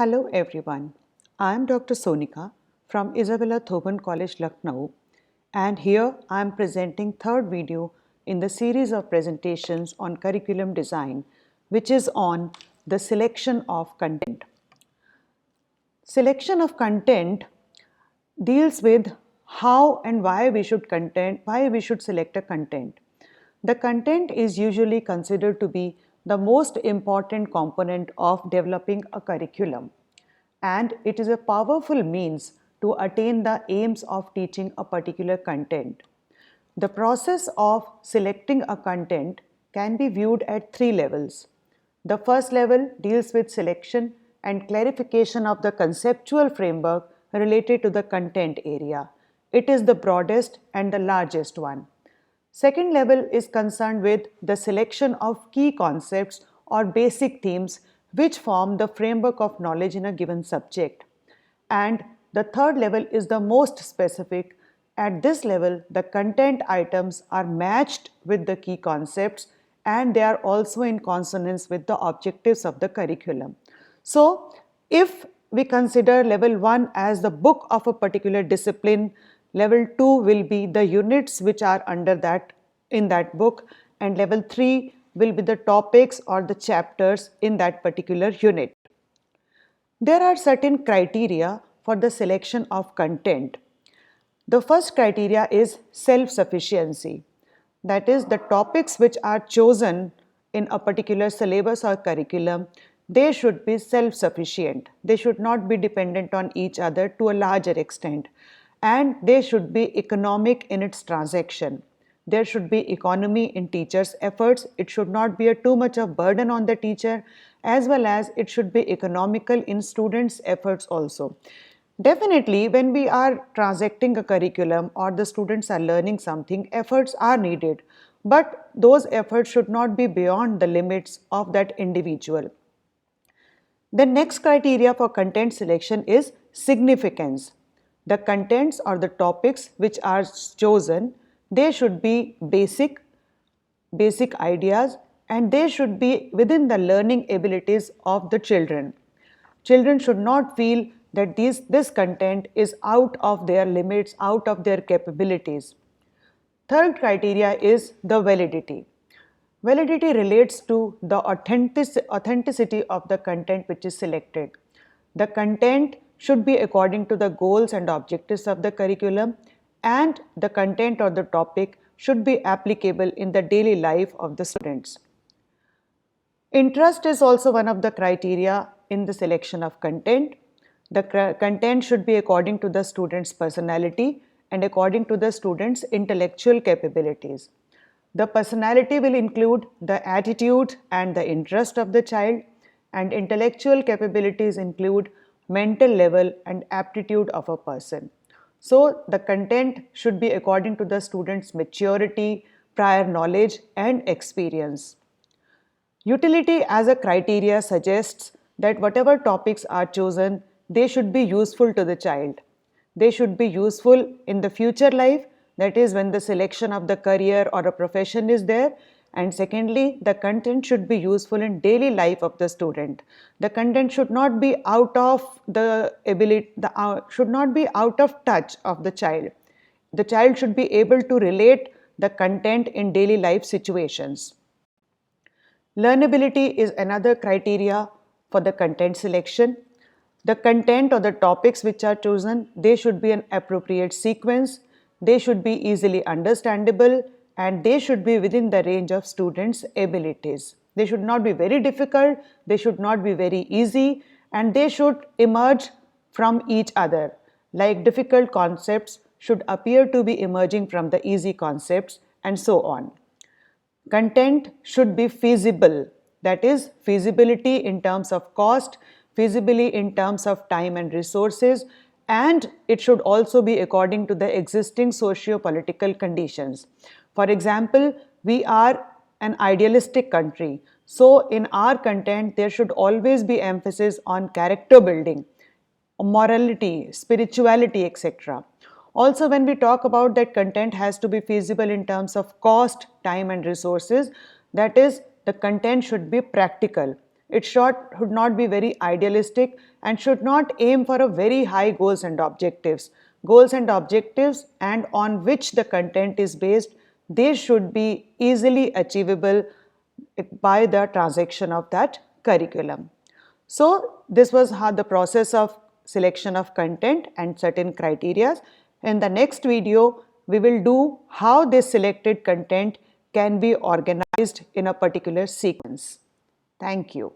Hello everyone, I am Dr. Sonika from Isabella Thoban College, Lucknow, and here I am presenting third video in the series of presentations on curriculum design, which is on the selection of content. Selection of content deals with how and why we should select a content. The content is usually considered to be the most important component of developing a curriculum, and it is a powerful means to attain the aims of teaching a particular content. The process of selecting a content can be viewed at three levels. The first level deals with selection and clarification of the conceptual framework related to the content area. It is the broadest and the largest one. Second level is concerned with the selection of key concepts or basic themes which form the framework of knowledge in a given subject. And the third level is the most specific. At this level, the content items are matched with the key concepts and they are also in consonance with the objectives of the curriculum. So, if we consider level 1 as the book of a particular discipline, level 2 will be the units which are under that in that book, and level 3 will be the topics or the chapters in that particular unit. There are certain criteria for the selection of content. The first criteria is self-sufficiency. That is, the topics which are chosen in a particular syllabus or curriculum, they should be self-sufficient. They should not be dependent on each other to a larger extent. And they should be economic in its transaction. There should be economy in teachers' efforts. It should not be too much of burden on the teacher, as well as it should be economical in students' efforts also. Definitely, when we are transacting a curriculum or the students are learning something, efforts are needed. But those efforts should not be beyond the limits of that individual. The next criteria for content selection is significance. The contents or the topics which are chosen, they should be basic ideas, and they should be within the learning abilities of the children. Children should not feel that this content is out of their limits, out of their capabilities. Third criteria is the validity. Validity relates to the authenticity of the content which is selected. The content should be according to the goals and objectives of the curriculum, and the content or the topic should be applicable in the daily life of the students. Interest is also one of the criteria in the selection of content. The content should be according to the student's personality and according to the student's intellectual capabilities. The personality will include the attitude and the interest of the child, and intellectual capabilities include mental level and aptitude of a person. So, the content should be according to the student's maturity, prior knowledge and experience. Utility as a criteria suggests that whatever topics are chosen, they should be useful to the child. They should be useful in the future life, that is when the selection of the career or a profession is there. And secondly, the content should be useful in daily life of the student. The content should not be out of should not be out of touch of the child. The child should be able to relate the content in daily life situations. Learnability is another criteria for the content selection. The content or the topics which are chosen, they should be an appropriate sequence, they should be easily understandable, and they should be within the range of students' abilities. They should not be very difficult, they should not be very easy, and they should emerge from each other. Like difficult concepts should appear to be emerging from the easy concepts, and so on. Content should be feasible, that is, feasibility in terms of cost, feasibility in terms of time and resources, and it should also be according to the existing socio-political conditions. For example, we are an idealistic country, so in our content there should always be emphasis on character building, morality, spirituality, etc. Also, when we talk about that content has to be feasible in terms of cost, time and resources, that is, the content should be practical. It should not be very idealistic and should not aim for a very high goals and objectives. Goals and objectives and on which the content is based, they should be easily achievable by the transaction of that curriculum. So this was how the process of selection of content and certain criteria. In the next video, we will do how this selected content can be organized in a particular sequence. Thank you.